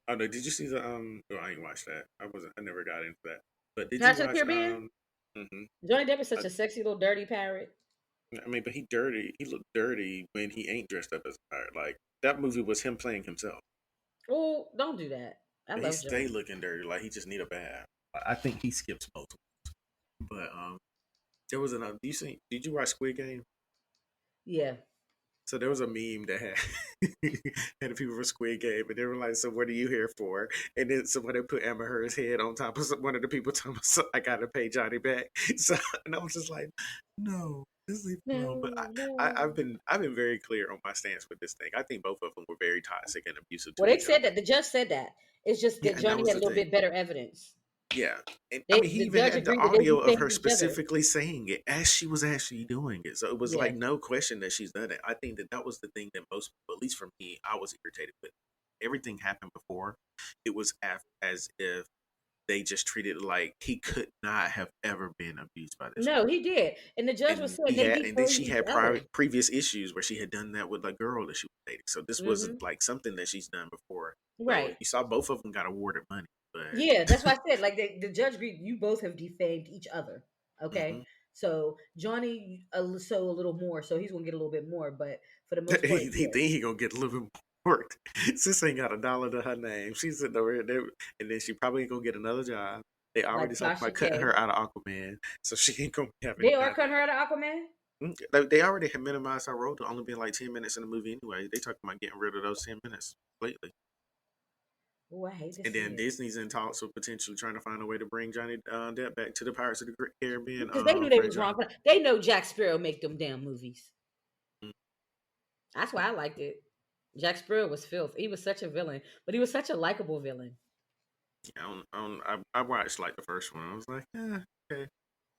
Oh no, did you see the Oh, I ain't watched that. I never got into that. But did you Pirates of the watch Caribbean. hmm Johnny Depp is I, such a sexy little dirty pirate. I mean, but he dirty. He looked dirty when he ain't dressed up as a pirate. Like that movie was him playing himself. Oh, don't do that. I But he love stay Johnny. looking dirty. Like he just need a bath. I think he skips both. But there was another. Do you see? Did you watch Squid Game? Yeah. So there was a meme that had had the people from Squid Game, and they were like, "So what are you here for?" And then somebody put Amber Heard's head on top of one of the people talking about, "So I gotta pay Johnny back." So and I was just like, "No, just leave it alone." But No, I've no. been very clear on my stance with this thing. I think both of them were very toxic and abusive to Well, they each said other. that the judge said that. It's just Yeah, that and that Johnny was had a the little thing. bit better evidence. Yeah. And I mean, They he the even judge had the agreed that they audio of her defamed each other. specifically saying it as she was actually doing it. So it was Yeah. like no question that she's done it. I think that that was the thing that most people, at least for me, I was irritated with. Everything happened before. It was as if they just treated it like he could not have ever been abused by this No, woman. he did. And the judge was saying they And then defamed she each had other. previous issues where she had done that with a girl that she was dating. So this wasn't Hmm. like something that she's done before. So Right. you saw both of them got awarded money, but Yeah, that's why I said like the judge agreed. You both have defamed each other. Okay. mhm. So Johnny so a little more, so he's gonna get a little bit more, but for the most part, He yeah, think he gonna get a little bit more work. Sis ain't got $1 to her name. She's sitting over there, and then she probably ain't gonna get another job. They already like talking Tasha about cutting K. her out of Aquaman, so she ain't gonna be having They are nothing. cutting her out of Aquaman. They already have minimized her role to only being like 10 minutes in the movie anyway. They talking about getting rid of those 10 minutes lately. Oh, I hate to And then see it Disney's in talks of potentially trying to find a way to bring Johnny Depp back to the Pirates of the Caribbean because they knew they was franchise. wrong. They know Jack Sparrow make them damn movies. Mm. That's why I liked it. Jack Sparrow was filth. He was such a villain, but he was such a likable villain. I watched like the first one. I was like, okay,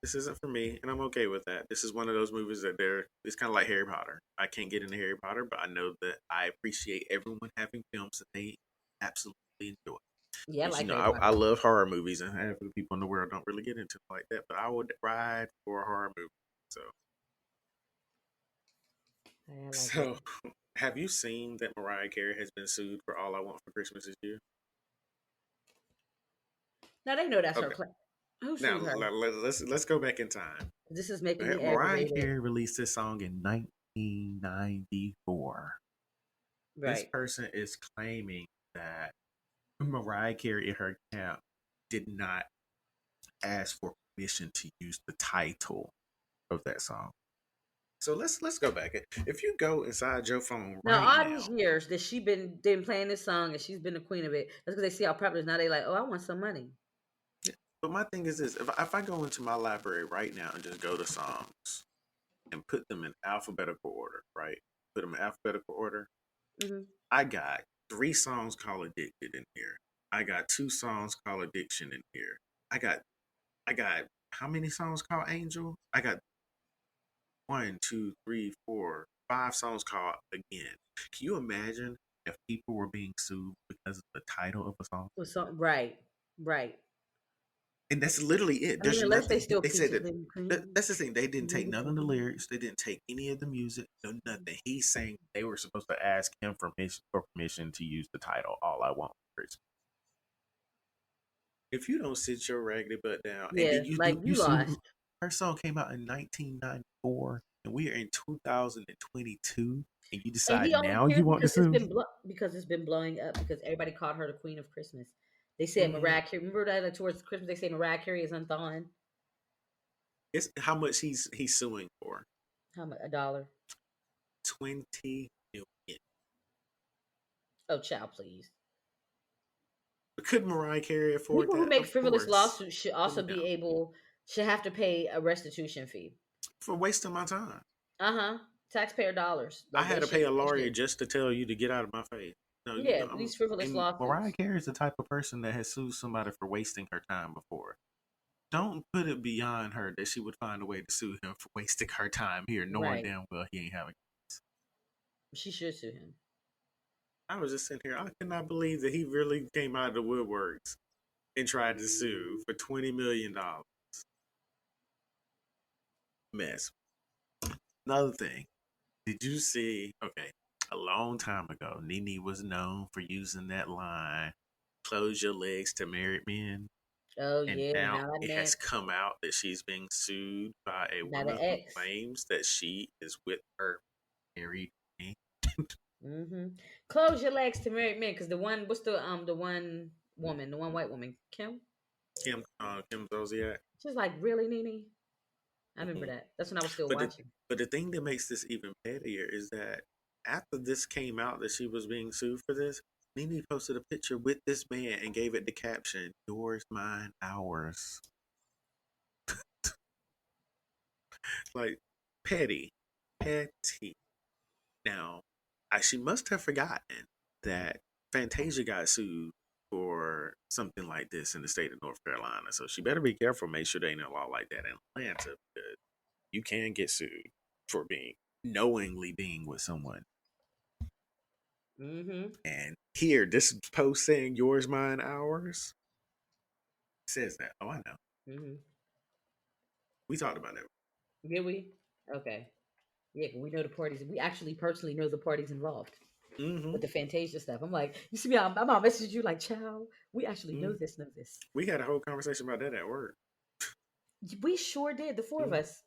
this isn't for me, and I'm okay with that. This is one of those movies that it's kind of like Harry Potter. I can't get into Harry Potter, but I know that I appreciate everyone having films that they absolutely enjoy. Yeah, I Because like Harry I Potter. love horror movies, and half of the people in the world don't really get into it like that. But I would ride for a horror movie. So, I like it. so have you seen that Mariah Carey has been sued for "All I Want for Christmas Is You"? Now they know that's her Okay, claim. Who now sued her? let's go back in time. This is making me Mariah aggravated. Carey released this song in 1994. This Right. person is claiming that Mariah Carey in her account did not ask for permission to use the title of that song. So let's go back. If you go inside your phone Now right all these now, years that she been playing this song and she's been the queen of it. That's because they see how popular it is. Now they like, oh, I want some money. But my thing is this: if I go into my library right now and just go to songs and put them in alphabetical order, right? Put them in alphabetical order. Hmm. I got 3 songs called "Addicted" in here. I got 2 songs called "Addiction" in here. I got I got how many songs called "Angel"? I got one, two, three, four, 5 songs called "Again." Can you imagine if people were being sued because of the title of a song? With some right, right. And that's literally it. I mean, There's unless they nothing. still They said peaches that. and cream, That's the thing. They didn't take maybe none of the cream. lyrics. They didn't take any of the music. No, nothing. He's saying they were supposed to ask him for permission to use the title "All I Want for Christmas." If you don't sit your raggedy butt down, and Yeah, then you like do you you sue. lost. Her song came out in 1994, and we are in 2022, and you And decide he only now you cares want to because it's sue. been because it's been blowing up because everybody called her the Queen of Christmas. They said Mm-hmm. Mariah Carey. Remember that like, towards Christmas they say Mariah Carey is unthawing. It's how much he's suing for. How much? $1. 20 million. Oh, child, please. Could Mariah Carey afford People who that? make Of frivolous course. lawsuits should Put also me be down able should have to pay a restitution fee. for wasting my time. Uh-huh. Taxpayer dollars. I Like had they to pay should a get that lawyer shit. just to tell you to get out of my face. No, you Yeah, know, these frivolous and Mariah lawsuits. Carey is the type of person that has sued somebody for wasting her time before. Don't put it beyond her that she would find a way to sue him for wasting her time here, knowing Right. damn well he ain't having. She should sue him. I was just sitting here. I cannot believe that he really came out of the woodworks and tried to sue for $20 million. Mess. Another thing. Did you see? Okay, a long time ago, Nene was known for using that line, "Close your legs to married men," Oh and yeah, now now that it has man come out that she's being sued by a now the woman who ex. claims that she is with her married man. Mm-hmm. Close your legs to married men, because what's the one woman, the one white woman, Kim? Kim Zolciak. She's like, really, Nene? I remember Mhm. that. That's when I was still But the watching. but the thing that makes this even pettier is that after this came out that she was being sued for this, Nene posted a picture with this man and gave it the caption, "Yours, mine, ours." Like petty, petty. Now, she must have forgotten that Fantasia got sued for something like this in the state of North Carolina. So she better be careful. Make sure there ain't a law like that in Atlanta because you can get sued for being knowingly being with someone. Mm-hmm. And here, this post saying "yours, mine, ours" says that. Oh, I know. Mm-hmm. We talked about that. Did we? Okay. Yeah, 'cause we know the parties. We actually personally know the parties involved Mm-hmm. with the Fantasia stuff. I'm like, you see me, I'm gonna message you like, child, we actually Mm-hmm. know this. We had a whole conversation about that at work. We sure did, the four of Mm-hmm. us.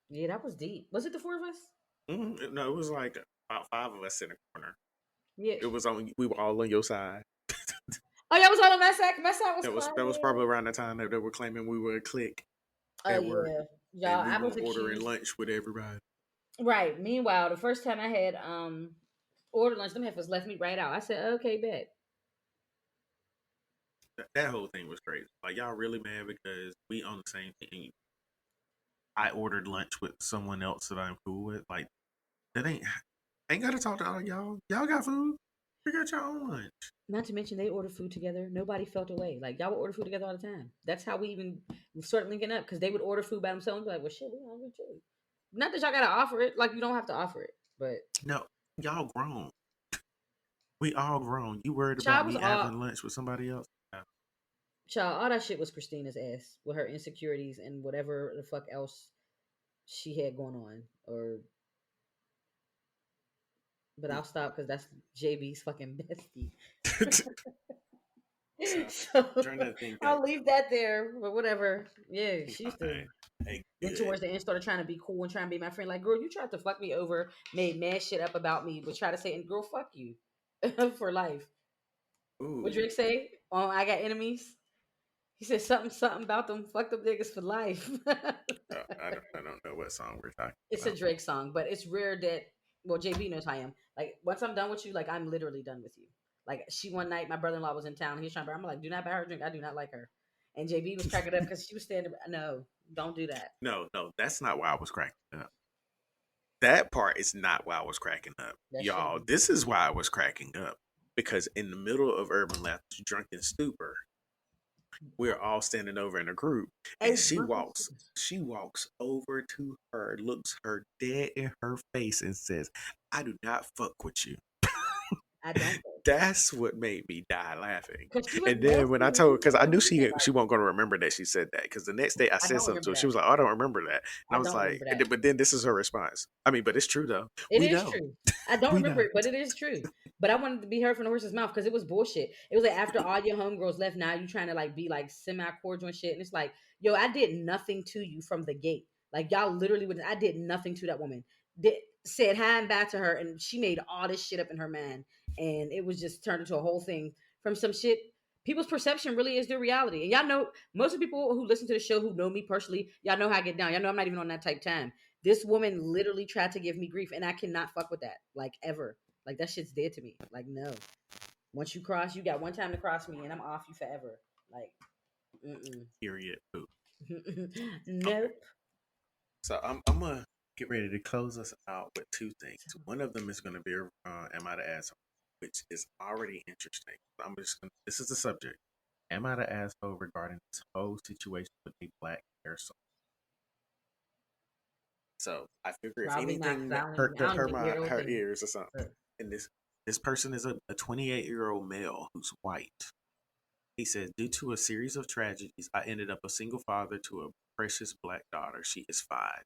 Yeah, that was deep. Was it the four of us? Mm-hmm. No, it was like about 5 of us in a corner. Yeah. It was on. We were all on your side. Oh, yeah, was all on that side. My side was That was probably quiet. around the time that they were claiming we were a clique Oh at work, yeah, y'all. and we I were was ordering accused. lunch with everybody. Right. Meanwhile, the first time I had ordered lunch, them heifers left me right out. I said, okay, bet. That whole thing was crazy. Like y'all really mad because we on the same thing. I ordered lunch with someone else that I'm cool with. Like that ain't got to talk to all y'all. Y'all got food. You got your own lunch. Not to mention they order food together. Nobody felt away. Like y'all would order food together all the time. That's how we even started linking up because they would order food by themselves and be like, well, shit, we hungry too. Not that y'all gotta offer it. Like you don't have to offer it, but No, y'all grown. We all grown. You worried about child was me all having lunch with somebody else? No. child. All that shit was Christina's ass with her insecurities and whatever the fuck else she had going on. Or, but I'll stop because that's JB's fucking bestie. So So trying to think that. I'll leave that there. But whatever. Yeah, He she used to. fine. Hey, Then good. towards the end, started trying to be cool and trying to be my friend. Like, girl, you tried to fuck me over, made mad shit up about me, but try to say, and girl, fuck you for life. What Ooh, Drake say? Oh, I got enemies. He said something about them fucked up niggas for life. I don't know what song we're talking It's a about. Drake song, but it's rare that well, JB knows how I am. Like once I'm done with you, like I'm literally done with you. Like she one night, my brother in law was in town. He was trying to. I'm like, do not buy her a drink. I do not like her. And JB was cracking up because she was standing. No, don't do that. No, no, that's not why I was cracking up. That part is not why I was cracking up. That shit Y'all, was. this is why I was cracking up. Because in the middle of Urban Laughter's drunken stupor, we're all standing over in a group, A and drunken. she walks over to her, looks her dead in her face, and says, "I do not fuck with you." I don't though. That's what made me die laughing. Because she was And then when nasty I when she told, was because I telling knew me that. she Like, wasn't going to remember that she said that. Because the next day I I said don't something to remember her, she that. was like, "Oh, I don't remember that," and I I was don't like, remember that. but then this is her response. I mean, but it's true though. It We is know, true. I don't we remember know. it, but it is true. But I wanted to be heard from the horse's mouth because it was bullshit. It was like after all your homegirls left, now you trying to like be like semi cordial and shit. And it's like, yo, I did nothing to you from the gate. Like y'all literally would. I did nothing to that woman. Did, said hi and bye to her, and she made all this shit up in her mind, and it was just turned into a whole thing from some shit. People's perception really is their reality, and y'all know most of the people who listen to the show who know me personally, y'all know how I get down. Y'all know I'm not even on that type time. This woman literally tried to give me grief, and I cannot fuck with that. Like ever. Like that shit's dead to me. Like no. Once you cross, you got one time to cross me, and I'm off you forever. Like, Period. Poop. Okay. nope. So I'm gonna get ready to close us out with two things. One of them is gonna be "Am I the asshole?" which is already interesting. I'm just gonna. This is the subject. Am I the asshole regarding this whole situation with a black hair song? So I figure if Probably not, anything because that I hurt don't even hear the whole her thing. ears or something, and this person is a 28-year-old male who's white. He says, due to a series of tragedies, I ended up a single father to a precious black daughter. She is 5.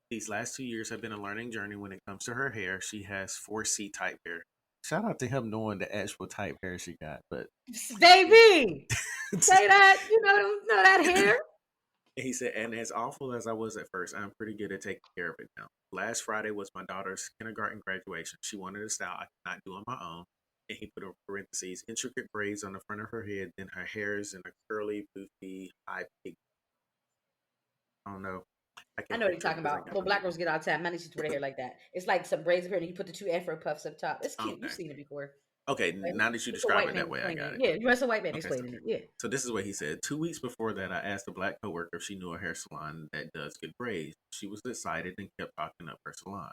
These last 2 years have been a learning journey when it comes to her hair. She has 4C type hair. Shout out to him knowing the actual type hair she got, but Baby, say that. You know that hair. he said, and as awful as I was at first, I'm pretty good at taking care of it now. Last Friday was my daughter's kindergarten graduation. She wanted a style I could not do on my own. And he put in parentheses, intricate braids on the front of her head, then her hair is in a curly, poofy, high pig. I don't know. I I can't know what you're picture it talking because I about. got Well, no black hair. girls get all the time. Man, used to wear their hair like that. It's like some braids up here, and you put the two afro puffs up top. It's cute. You've Okay. seen it before. Okay, Like, now that you it's a describe white it man that way, I got explaining it. it. Yeah, you're a white man Okay, explaining it. Yeah. so this is what he said. 2 weeks before that, I asked a black coworker if she knew a hair salon that does good braids. She was excited and kept talking up her salon.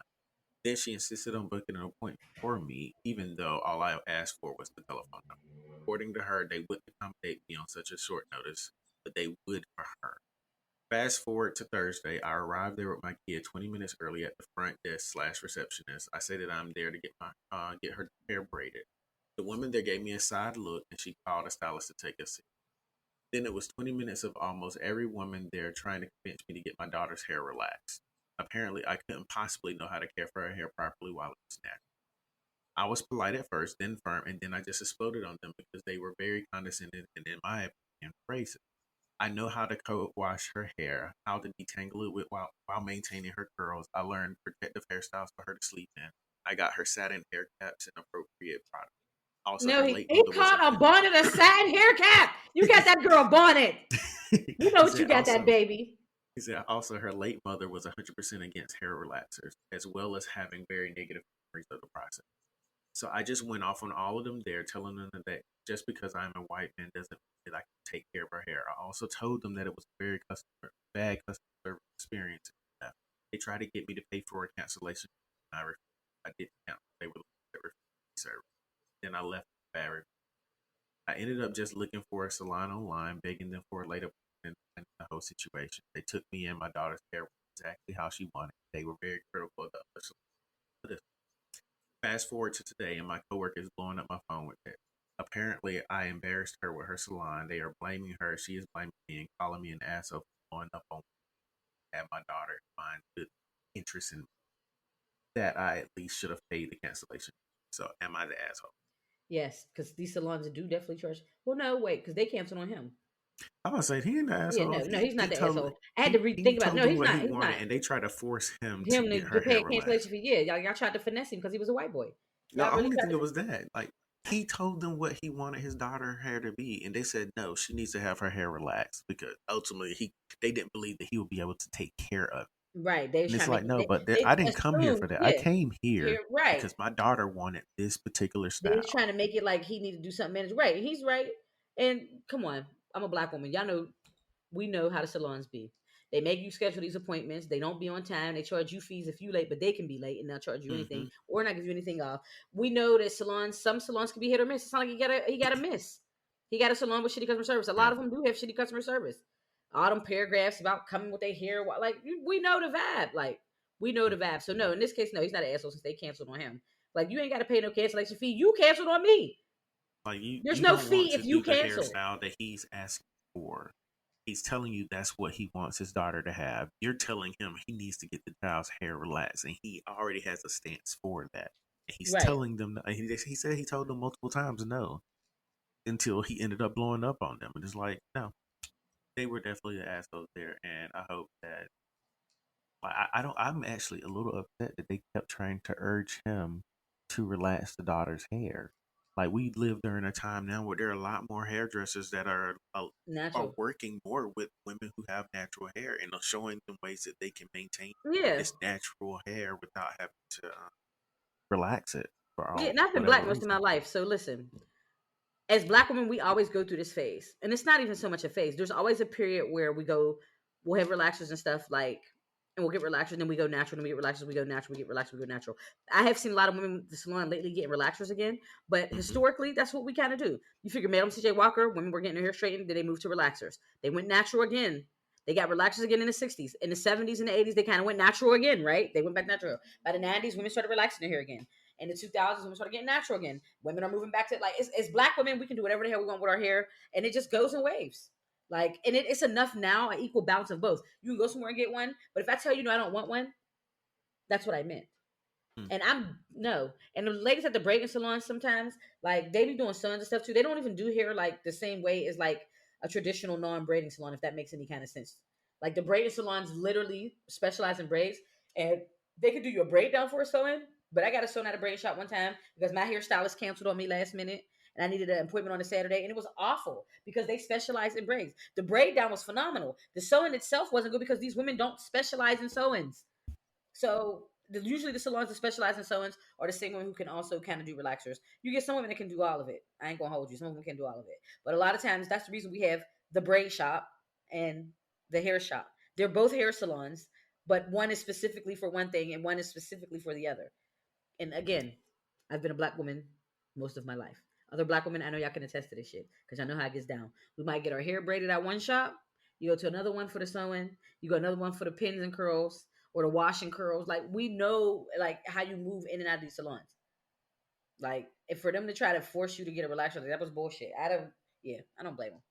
Then she insisted on booking an appointment for me, even though all I asked for was the telephone number. According to her, they wouldn't accommodate me on such a short notice, but they would for her. Fast forward to Thursday, I arrived there with my kid 20 minutes early at the front desk slash receptionist. I say that I'm there to get her hair braided. The woman there gave me a side look, and she called a stylist to take a seat. Then it was 20 minutes of almost every woman there trying to convince me to get my daughter's hair relaxed. Apparently, I couldn't possibly know how to care for her hair properly while it was natural. I was polite at first, then firm, and then I just exploded on them because they were very condescending and, in my opinion, racist. I know how to co-wash her hair, how to detangle it while maintaining her curls. I learned protective hairstyles for her to sleep in. I got her satin hair caps and appropriate products. Also, No, her he, late he mother was caught a bonnet, a satin hair cap. You got that girl bonnet. You know he what you said got that also baby. he said also her late mother was 100% against hair relaxers, as well as having very negative memories of the process. So I just went off on all of them there, telling them that just because I'm a white man doesn't mean that I can take care of her hair. I also told them that it was a very bad customer service experience. They tried to get me to pay for a cancellation. I refused. I didn't cancel. They were service. Then I left the bad review. I ended up just looking for a salon online, begging them for a later appointment and the whole situation. They took me in my daughter's hair exactly how she wanted. They were very critical of the other salon. Fast forward to today, and my coworker is blowing up my phone with it. Apparently, I embarrassed her with her salon. They are blaming her. She is blaming me and calling me an asshole for blowing up on at my daughter. Find good interest in that. I at least should have paid the cancellation. So, am I the asshole? Yes, because these salons do definitely charge. Well, no, wait, because they canceled on him. I'm gonna say he ain't the Yeah, asshole. no, he's not He the told asshole. I had to he rethink about it. told No, them he's what not. he He's wanted, not. and they tried to force him to Him get to her pay hair a cancellation relaxed. fee. Yeah, y'all tried to finesse him because he was a white boy. No, Y'all I really don't even tried think to. it was that. Like he told them what he wanted his daughter hair to be, and they said no, she needs to have her hair relaxed because ultimately they didn't believe that he would be able to take care of it. Right, they was And it's trying to like make it. no, but They I didn't come here assumed, for that. I yeah, came here here, right. because my daughter wanted this particular They was style. trying to make it like he needed to do something. Right, he's right. And come on, I'm a black woman. Y'all know we know how the salons be. They make you schedule these appointments. They don't be on time. They charge you fees if you late, but they can be late and not charge you Mm-hmm. anything or not give you anything off. We know that salons, some salons can be hit or miss. It's not like he got a miss. He got a salon with shitty customer service. A lot Yeah. of them do have shitty customer service. All them paragraphs about coming with their hair, like we know the vibe. Like we know the vibe. So no, in this case, no, he's not an asshole since they canceled on him. Like you ain't got to pay no cancellation fee. You canceled on me. Like There's you no don't want fee to if you do the cancel. hairstyle that he's asking for. He's telling you that's what he wants his daughter to have. You're telling him he needs to get the child's hair relaxed, and he already has a stance for that. And he's Right. telling them. He said he told them multiple times no, until he ended up blowing up on them. And it's like, no, they were definitely the assholes there. And I hope that I don't. I'm actually a little upset that they kept trying to urge him to relax the daughter's hair. Like we live during a time now where there are a lot more hairdressers that are Natural. working more with women who have natural hair and are showing them ways that they can maintain Yeah. this natural hair without having to relax it for Yeah, all and I've been whatever black most of my reason. life. So listen, as black women, we always go through this phase. And it's not even so much a phase. There's always a period where we'll have relaxers and stuff like, and we'll get relaxers, and then we go natural, then we get relaxers, we go natural, we get relaxers, we go natural. I have seen a lot of women at the salon lately getting relaxers again, but Hmm. historically, that's what we kind of do. You figure Madam CJ Walker, women were getting their hair straightened, then they moved to relaxers. They went natural again. They got relaxers again in the 60s. In the 70s and the 80s, they kind of went natural again, right? They went back natural. By the 90s, women started relaxing their hair again. In the 2000s, women started getting natural again. Women are moving back to like it's black women. We can do whatever the hell we want with our hair, and it just goes in waves. Like, and it's enough now, an equal balance of both. You can go somewhere and get one, but if I tell you no, I don't want one, that's what I meant. Hmm. And I'm no. And the ladies at the braiding salon sometimes, like they be doing sons and stuff too. They don't even do hair like the same way as like a traditional non-braiding salon, if that makes any kind of sense. Like the braiding salons literally specialize in braids, and they could do you a braid down for a sewing. But I got a sewn at a braid shop one time because my hairstylist canceled on me last minute, and I needed an appointment on a Saturday, and it was awful because they specialize in braids. The braid down was phenomenal. The sewing itself wasn't good because these women don't specialize in sewings. So usually the salons that specialize in sewings are the same women who can also kind of do relaxers. You get some women that can do all of it. I ain't gonna hold you. Some women can do all of it, but a lot of times that's the reason we have the braid shop and the hair shop. They're both hair salons, but one is specifically for one thing and one is specifically for the other. And again, I've been a black woman most of my life. Other black women, I know y'all can attest to this shit because I know how it gets down. We might get our hair braided at one shop. You go to another one for the sewing. You go another one for the pins and curls or the wash and curls. Like we know, like how you move in and out of these salons. Like if for them to try to force you to get a relaxer, like, that was bullshit. Yeah, I don't blame them.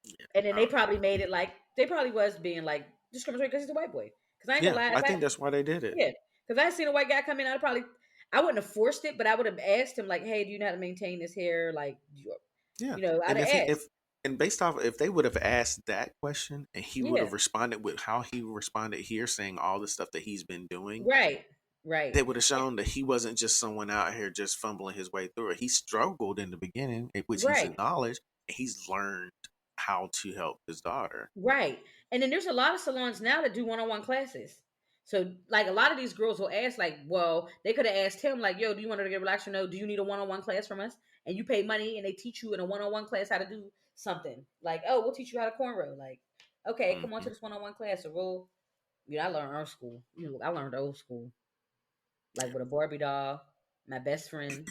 Yeah. And then they probably made it like they probably was being like discriminatory because he's a white boy. Because I ain't gonna Yeah, lie, I if I think that's why they did it. yeah, because I seen a white guy come in, I wouldn't have forced it, but I would have asked him like, "Hey, do you know how to maintain this hair?" Like, Yeah, I'd and have if asked. and based off if they would have asked that question and he would Yeah, have responded with how he responded here, saying all the stuff that he's been doing, right, right, they would have shown that he wasn't just someone out here just fumbling his way through it. He struggled in the beginning, which he's right. acknowledged, and he's learned how to help his daughter. Right. And then there's a lot of salons now that do one-on-one classes. So like a lot of these girls will ask, like, well, they could have asked him, like, yo, do you want her to get relaxed or no? Do you need a one-on-one class from us? And you pay money and they teach you in a one-on-one class how to do something. Like, oh, we'll teach you how to cornrow. Like, okay, come on to Hmm. this one-on-one class. So I learned our school. I learned old school. Like with a Barbie doll, my best friend.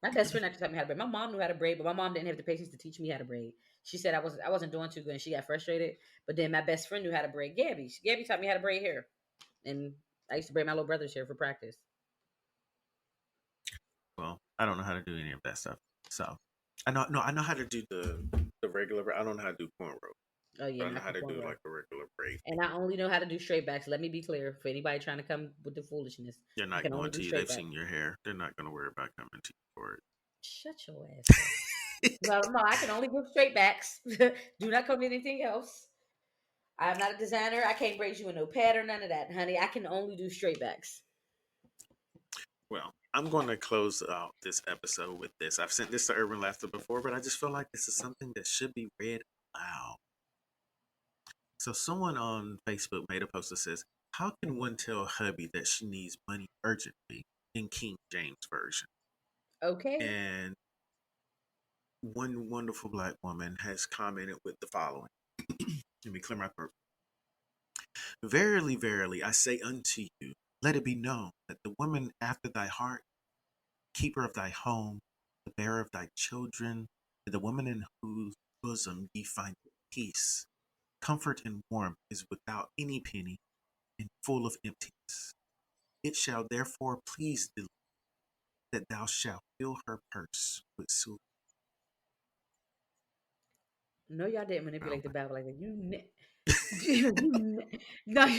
My best friend actually taught me how to braid. My mom knew how to braid, but my mom didn't have the patience to teach me how to braid. She said I wasn't doing too good, and she got frustrated. But then my best friend knew how to braid. Gabby taught me how to braid hair, and I used to braid my little brother's hair for practice. Well, I don't know how to do any of that stuff, so I know how to do the regular. I don't know how to do cornrow, Oh yeah, but I know not how the to do cornrow. like the regular braid. And I only know how to do straight backs. Let me be clear for anybody trying to come with the foolishness. They're I not can only going do to you. straight They've backs. seen your hair. They're not going to worry about coming to you for Shut your ass up. Well, no, I can only do straight backs. Do not come with anything else. I'm not a designer. I can't braid you in no pattern, none of that, honey. I can only do straight backs. Well, I'm going to close out this episode with this. I've sent this to Urban Laughter before, but I just feel like this is something that should be read aloud. So, someone on Facebook made a post that says, how can one tell hubby that she needs money urgently in King James Version? Okay. And one wonderful black woman has commented with the following. Let me clear my throat. Verily, verily, I say unto you, let it be known that the woman after thy heart, keeper of thy home, the bearer of thy children, and the woman in whose bosom ye find peace, comfort, and warmth, is without any penny and full of emptiness. It shall therefore please thee that thou shalt fill her purse with silver. No, y'all didn't manipulate the Oh, Bible like that. No,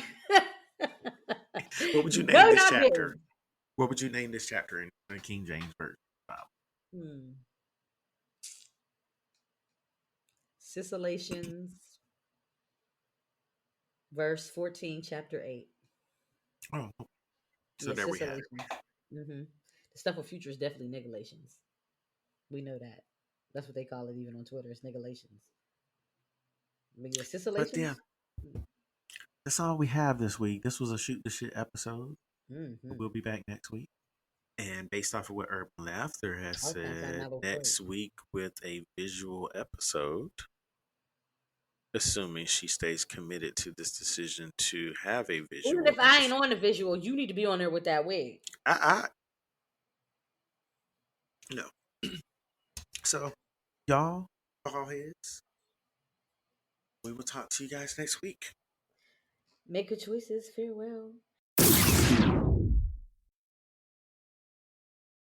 what would you no, name this y'all chapter? didn't. What would you name this chapter in the King James Version Bible? Hmm. Sissilations, verse 14, chapter 8. Oh, so Yeah, there we have it. sissilations. Mm-hmm. The stuff of future is definitely nigalations. We know that. That's what they call it even on Twitter. It's nigalations. But yeah, But yeah, sissilations. that's all we have this week. This was a shoot the shit episode. Mm-hmm. We'll be back next week. And based off of what Urban Laughter has I was trying to find my said, little quote. next week with a visual episode, assuming she stays committed to this decision to have a Even visual if I ain't episode. on the visual, you need to be on there with that wig. I no. So, y'all, all heads, we will talk to you guys next week. Make good choices. Farewell.